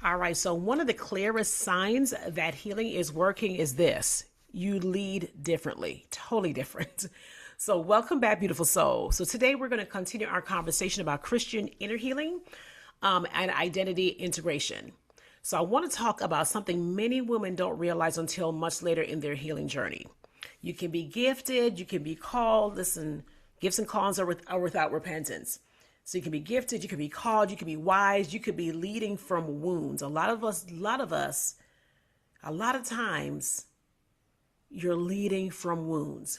All right, so one of the clearest signs that healing is working is this: you lead differently, totally different. So, welcome back, beautiful soul. So, today we're going to continue our conversation about Christian inner healing and identity integration. So, I want to talk about something many women don't realize until much later in their healing journey. You can be gifted, you can be called. Listen, gifts and calls are without repentance. So you can be gifted, you can be called, you can be wise, you could be leading from wounds. A lot of times, you're leading from wounds.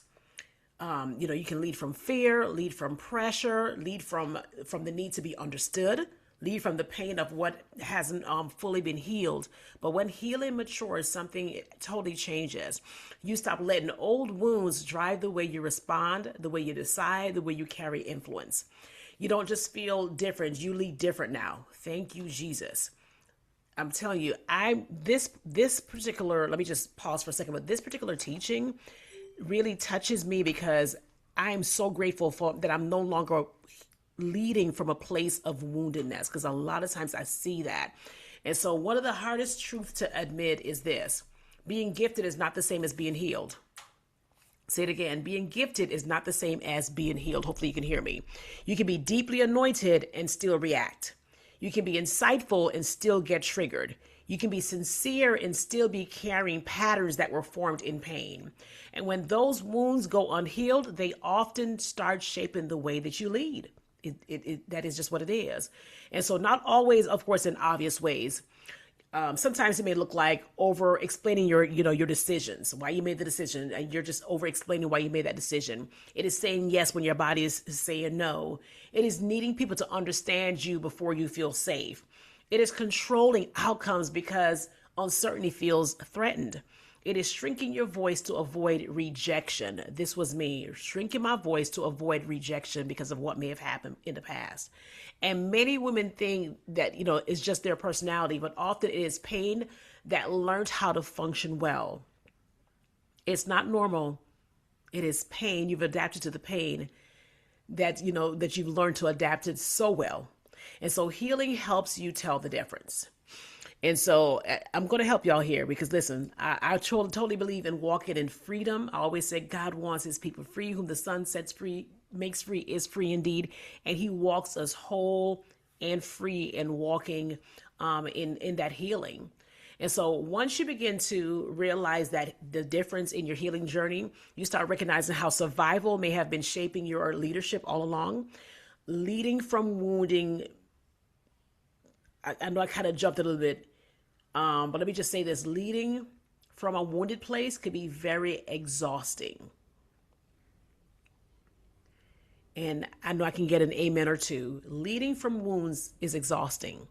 You can lead from fear, lead from pressure, lead from the need to be understood, lead from the pain of what hasn't fully been healed. But when healing matures, something totally changes. You stop letting old wounds drive the way you respond, the way you decide, the way you carry influence. You don't just feel different, you lead different now. Thank you, Jesus. I'm telling you, this particular, let me just pause for a second, but this particular teaching really touches me because I am so grateful for that I'm no longer leading from a place of woundedness, because a lot of times I see that. And so one of the hardest truths to admit is this: being gifted is not the same as being healed. Say it again. Being gifted is not the same as being healed. Hopefully you can hear me. You can be deeply anointed and still react. You can be insightful and still get triggered. You can be sincere and still be carrying patterns that were formed in pain. And when those wounds go unhealed, they often start shaping the way that you lead. That is just what it is. And so not always, of course, in obvious ways. Sometimes it may look like over explaining your decisions, why you made the decision, and you're just over explaining why you made that decision. It is saying yes when your body is saying no. It is needing people to understand you before you feel safe. It is controlling outcomes because uncertainty feels threatened. It is shrinking your voice to avoid rejection. This was me, shrinking my voice to avoid rejection because of what may have happened in the past. And many women think that, it's just their personality, but often it is pain that learned how to function well. It's not normal. It is pain. You've adapted to the pain that you've learned to adapt it so well. And so healing helps you tell the difference. And so I'm going to help y'all here because listen, I totally believe in walking in freedom. I always say God wants his people free. Whom the Son sets free, makes free, is free indeed. And he walks us whole and free in walking in that healing. And so once you begin to realize that the difference in your healing journey, you start recognizing how survival may have been shaping your leadership all along. Leading from wounding, I know I kind of jumped a little bit, but let me just say this: leading from a wounded place could be very exhausting. And I know I can get an amen or two. Leading from wounds is exhausting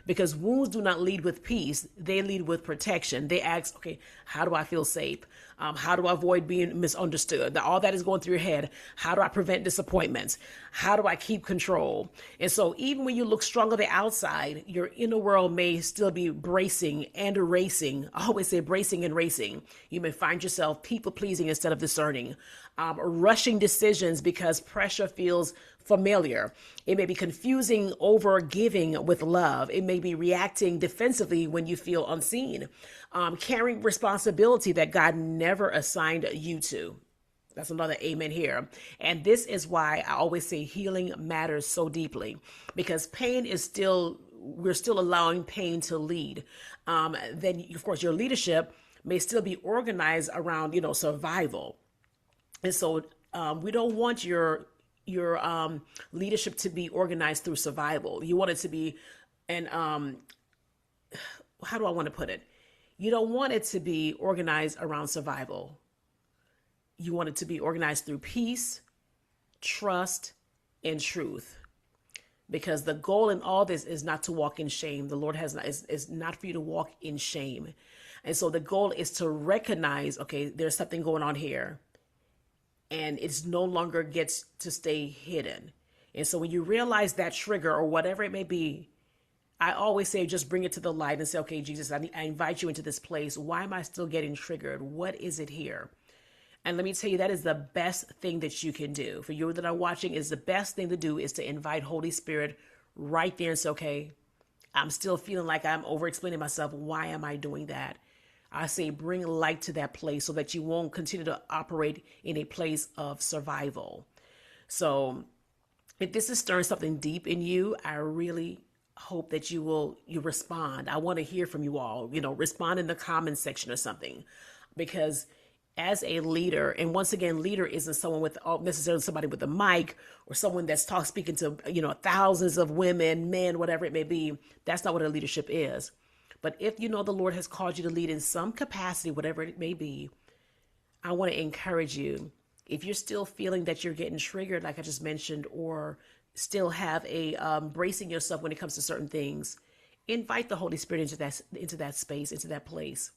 because wounds do not lead with peace. They lead with protection. They ask, okay, how do I feel safe? How do I avoid being misunderstood? Now, all that is going through your head. How do I prevent disappointments? How do I keep control? And so even when you look strong on the outside, your inner world may still be bracing and racing. I always say bracing and racing. You may find yourself people pleasing instead of discerning, rushing decisions because pressure feels familiar. It may be confusing over giving with love. It may be reacting defensively when you feel unseen, carrying responsibility that God never assigned you to. That's another amen here. And this is why I always say healing matters so deeply, because we're still allowing pain to lead. Then, of course, your leadership may still be organized around, survival. And so we don't want your leadership to be organized through survival. You want it to be, and how do I want to put it? You don't want it to be organized around survival. You want it to be organized through peace, trust, and truth. Because the goal in all this is not to walk in shame. The Lord is not for you to walk in shame. And so the goal is to recognize, okay, there's something going on here. And it's no longer gets to stay hidden. And so when you realize that trigger or whatever it may be, I always say, just bring it to the light and say, okay, Jesus, I invite you into this place. Why am I still getting triggered? What is it here? And let me tell you, that is the best thing that you can do. For you that are watching, is the best thing to do is to invite Holy Spirit right there and say, okay, I'm still feeling like I'm over explaining myself. Why am I doing that? I say bring light to that place so that you won't continue to operate in a place of survival. So if this is stirring something deep in you, I really hope that you respond. I want to hear from you all. Respond in the comment section or something, because as a leader, and once again, leader isn't someone with necessarily somebody with a mic or someone that's speaking to thousands of women, men, whatever it may be. That's not what a leadership is. But if the Lord has called you to lead in some capacity, whatever it may be, I want to encourage you. If you're still feeling that you're getting triggered, like I just mentioned, or still have a bracing yourself when it comes to certain things, invite the Holy Spirit into that space, into that place,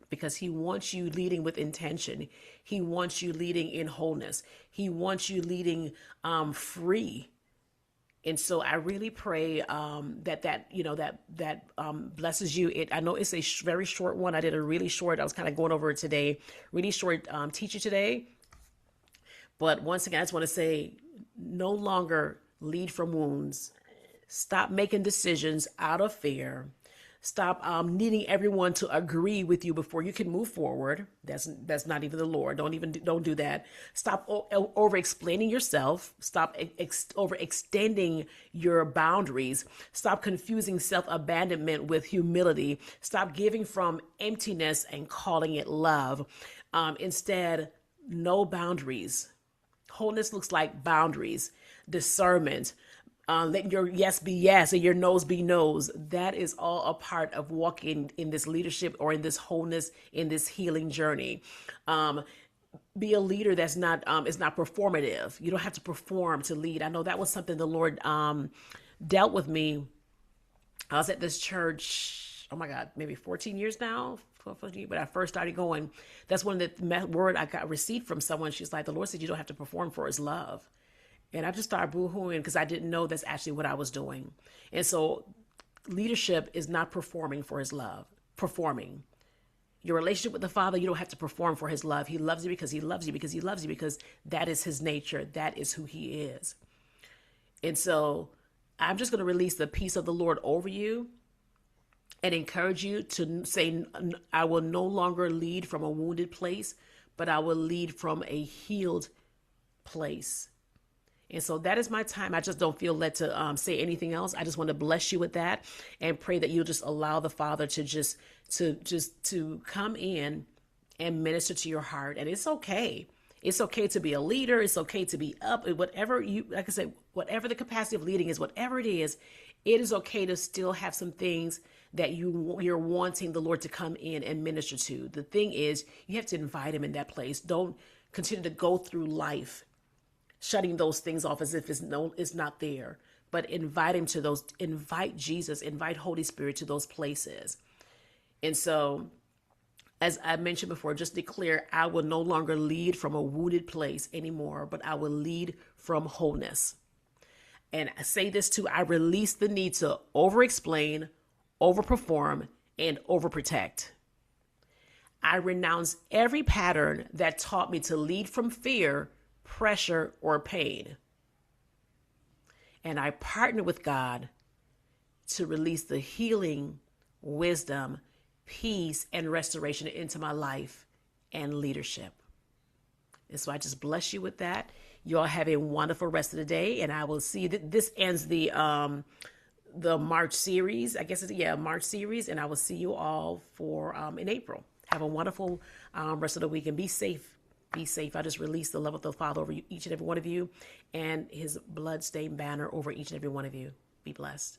because He wants you leading with intention. He wants you leading in wholeness. He wants you leading free. And so I really pray that blesses you. I know it's a very short one. I did a really short. I was kind of going over it today. Really short teaching today. But once again, I just want to say, no longer lead from wounds. Stop making decisions out of fear. Stop needing everyone to agree with you before you can move forward. That's not even the Lord. Don't do that. Stop over explaining yourself. Stop overextending your boundaries. Stop confusing self-abandonment with humility. Stop giving from emptiness and calling it love. Instead, no boundaries. Wholeness looks like boundaries, discernment. Let your yes be yes and your no's be no's. That is all a part of walking in this leadership or in this wholeness, in this healing journey. Be a leader that's not is not performative. You don't have to perform to lead. I know that was something the Lord dealt with me. I was at this church, oh my God, maybe 14 years now. When I first started going, that's one of the word I got received from someone. She's like, the Lord said you don't have to perform for His love. And I just started boo-hooing because I didn't know that's actually what I was doing. And so leadership is not performing for His love, performing. Your relationship with the Father, you don't have to perform for His love. He loves you because He loves you because He loves you because that is His nature. That is who He is. And so I'm just going to release the peace of the Lord over you and encourage you to say, I will no longer lead from a wounded place, but I will lead from a healed place. And so that is my time. I just don't feel led to say anything else. I just want to bless you with that and pray that you'll just allow the Father to come in and minister to your heart. And it's okay. It's okay to be a leader. It's okay to be up. Whatever like I said, whatever the capacity of leading is, whatever it is okay to still have some things that you're wanting the Lord to come in and minister to. The thing is, you have to invite Him in that place. Don't continue to go through life shutting those things off as if it's not there, but invite Jesus, invite Holy Spirit to those places. And so, as I mentioned before, just declare, I will no longer lead from a wounded place anymore, but I will lead from wholeness. And I say this too, I release the need to over-explain, overperform, and overprotect. I renounce every pattern that taught me to lead from fear, pressure, or pain. And I partner with God to release the healing, wisdom, peace, and restoration into my life and leadership. And so I just bless you with that. You all have a wonderful rest of the day, and I will see that this ends the March series. I guess March series, and I will see you all for in April. Have a wonderful rest of the week and be safe. Be safe. I just release the love of the Father over each and every one of you and His blood-stained banner over each and every one of you. Be blessed.